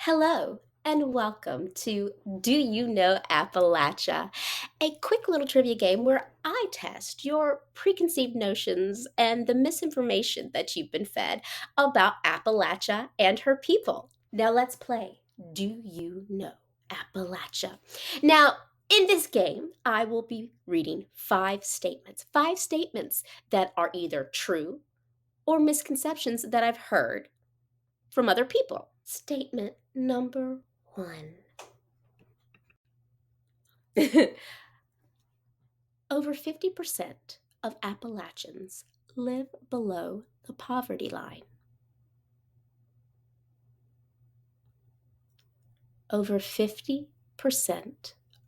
Hello and welcome to Do You Know Appalachia? A quick little trivia game where I test your preconceived notions and the misinformation that you've been fed about Appalachia and her people. Now let's play Do You Know Appalachia? Now, in this game, I will be reading five statements that are either true or misconceptions that I've heard from other people. Statement number one. Over 50% of Appalachians live below the poverty line. Over 50%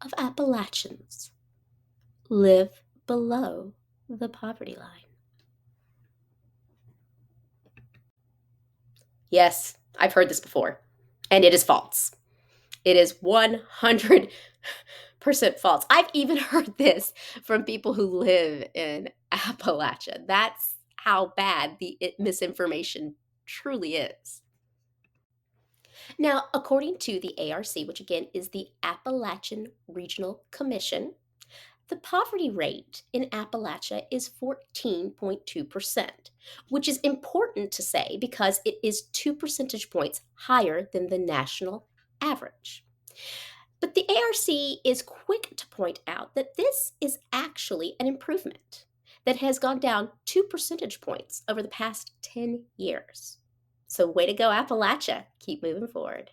of Appalachians live below the poverty line. Yes, I've heard this before, and it is false. It is 100% false. I've even heard this from people who live in Appalachia. That's how bad the misinformation truly is. Now, according to the ARC, which again is the Appalachian Regional Commission, the poverty rate in Appalachia is 14.2%, which is important to say because it is 2 percentage points higher than the national average. But the ARC is quick to point out that this is actually an improvement that has gone down 2 percentage points over the past 10 years. So, way to go, Appalachia. Keep moving forward.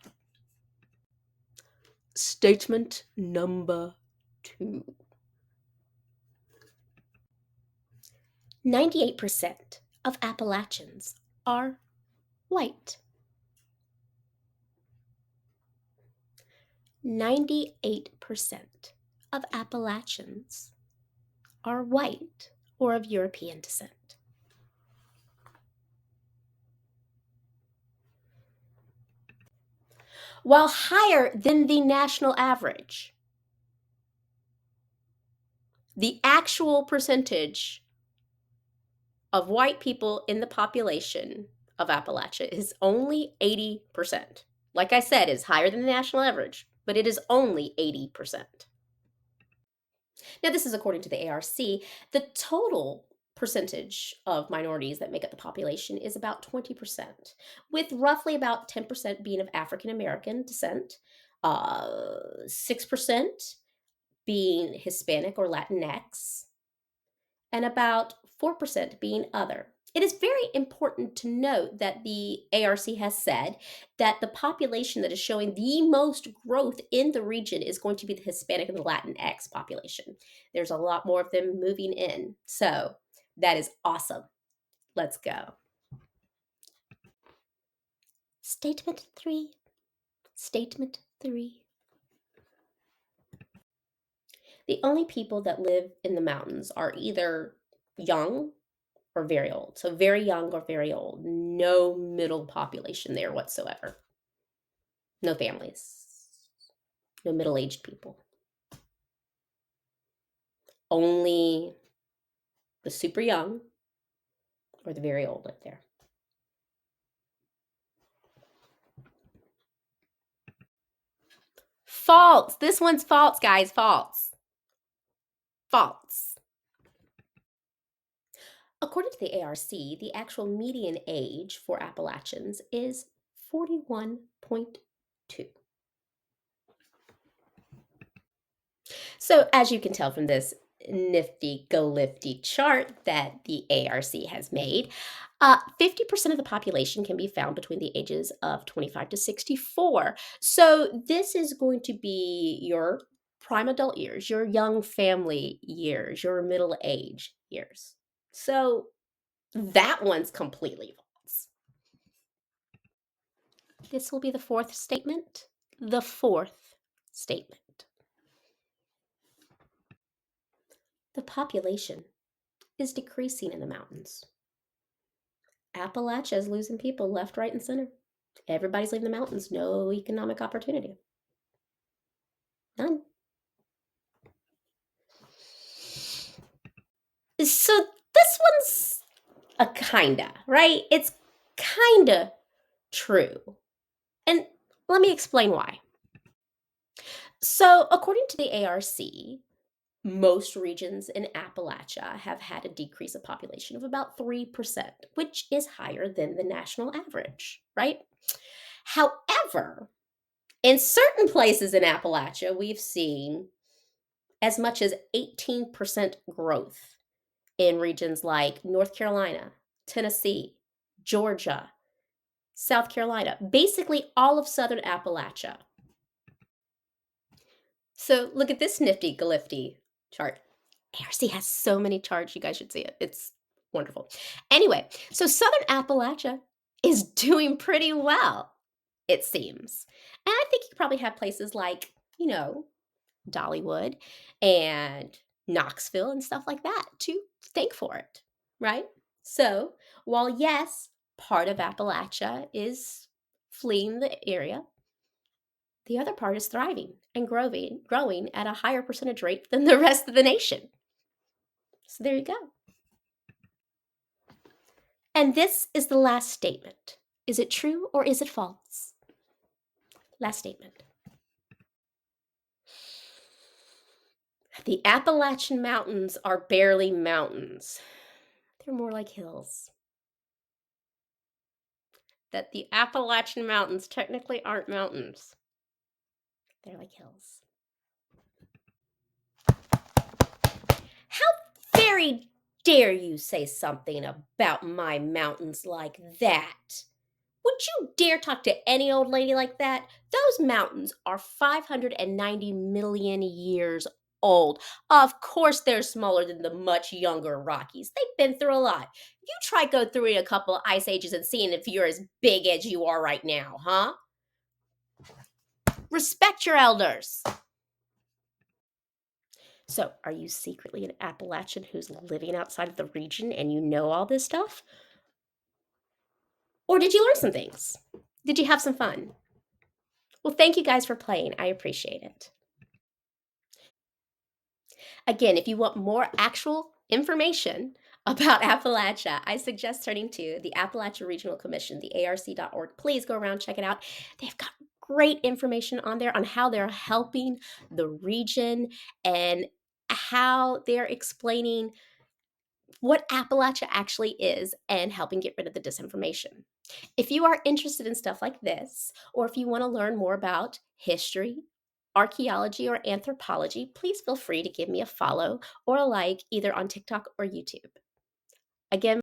Statement number two. 98% of Appalachians are white. 98% of Appalachians are white or of European descent. While higher than the national average, the actual percentage of white people in the population of Appalachia is only 80%. Like I said, it's higher than the national average, but it is only 80%. Now, this is according to the ARC. The total percentage of minorities that make up the population is about 20%, with roughly about 10% being of African American descent, 6% being Hispanic or Latinx, and about 4% being other. It is very important to note that the ARC has said that the population that is showing the most growth in the region is going to be the Hispanic and the Latinx population. There's a lot more of them moving in. So that is awesome. Let's go. Statement three. Statement three. The only people that live in the mountains are either young or very old. So very young or very old. No middle population there whatsoever. No families. No middle-aged people. Only the super young or the very old live there. False. This one's false, guys. False. False. According to the ARC, the actual median age for Appalachians is 41.2. So, as you can tell from this nifty lifty chart that the ARC has made, 50% of the population can be found between the ages of 25 to 64. So, this is going to be your prime adult years, your young family years, your middle age years. So, that one's completely false. This will be the fourth statement. The fourth statement. The population is decreasing in the mountains. Appalachia is losing people left, right, and center. Everybody's leaving the mountains. No economic opportunity. None. So this one's a kinda, right? It's kinda true. And Let me explain why. So, according to the ARC, most regions in Appalachia have had a decrease of population of about 3%, which is higher than the national average, right? However, in certain places in Appalachia, we've seen as much as 18% growth in regions like North Carolina, Tennessee, Georgia, South Carolina, basically all of southern Appalachia. So look at this nifty galifty chart. ARC has so many charts, you guys should see it. It's wonderful. Anyway, so southern Appalachia is doing pretty well, it seems. And I think you probably have places like, Dollywood and Knoxville and stuff like that to thank for it, right? So while, yes, part of Appalachia is fleeing the area, the other part is thriving and growing at a higher percentage rate than the rest of the nation. So there you go. And this is the last statement. Is it true or is it false? Last statement. The Appalachian Mountains are barely mountains. They're more like hills. That the Appalachian Mountains technically aren't mountains. They're like hills. How very dare you say something about my mountains like that? Would you dare talk to any old lady like that? Those mountains are 590 million years old. Of course, they're smaller than the much younger Rockies. They've been through a lot. You try go through a couple of ice ages and seeing if you're as big as you are right now, huh? Respect your elders. So, are you secretly an Appalachian who's living outside of the region and you know all this stuff? Or did you learn some things? Did you have some fun? Well, thank you guys for playing. I appreciate it. Again, if you want more actual information about Appalachia, I suggest turning to the Appalachia Regional Commission, the arc.org. Please go around, check it out. They've got great information on there on how they're helping the region and how they're explaining what Appalachia actually is and helping get rid of the disinformation. If you are interested in stuff like this, or if you want to learn more about history, archaeology, or anthropology, please feel free to give me a follow or a like either on TikTok or YouTube. Again,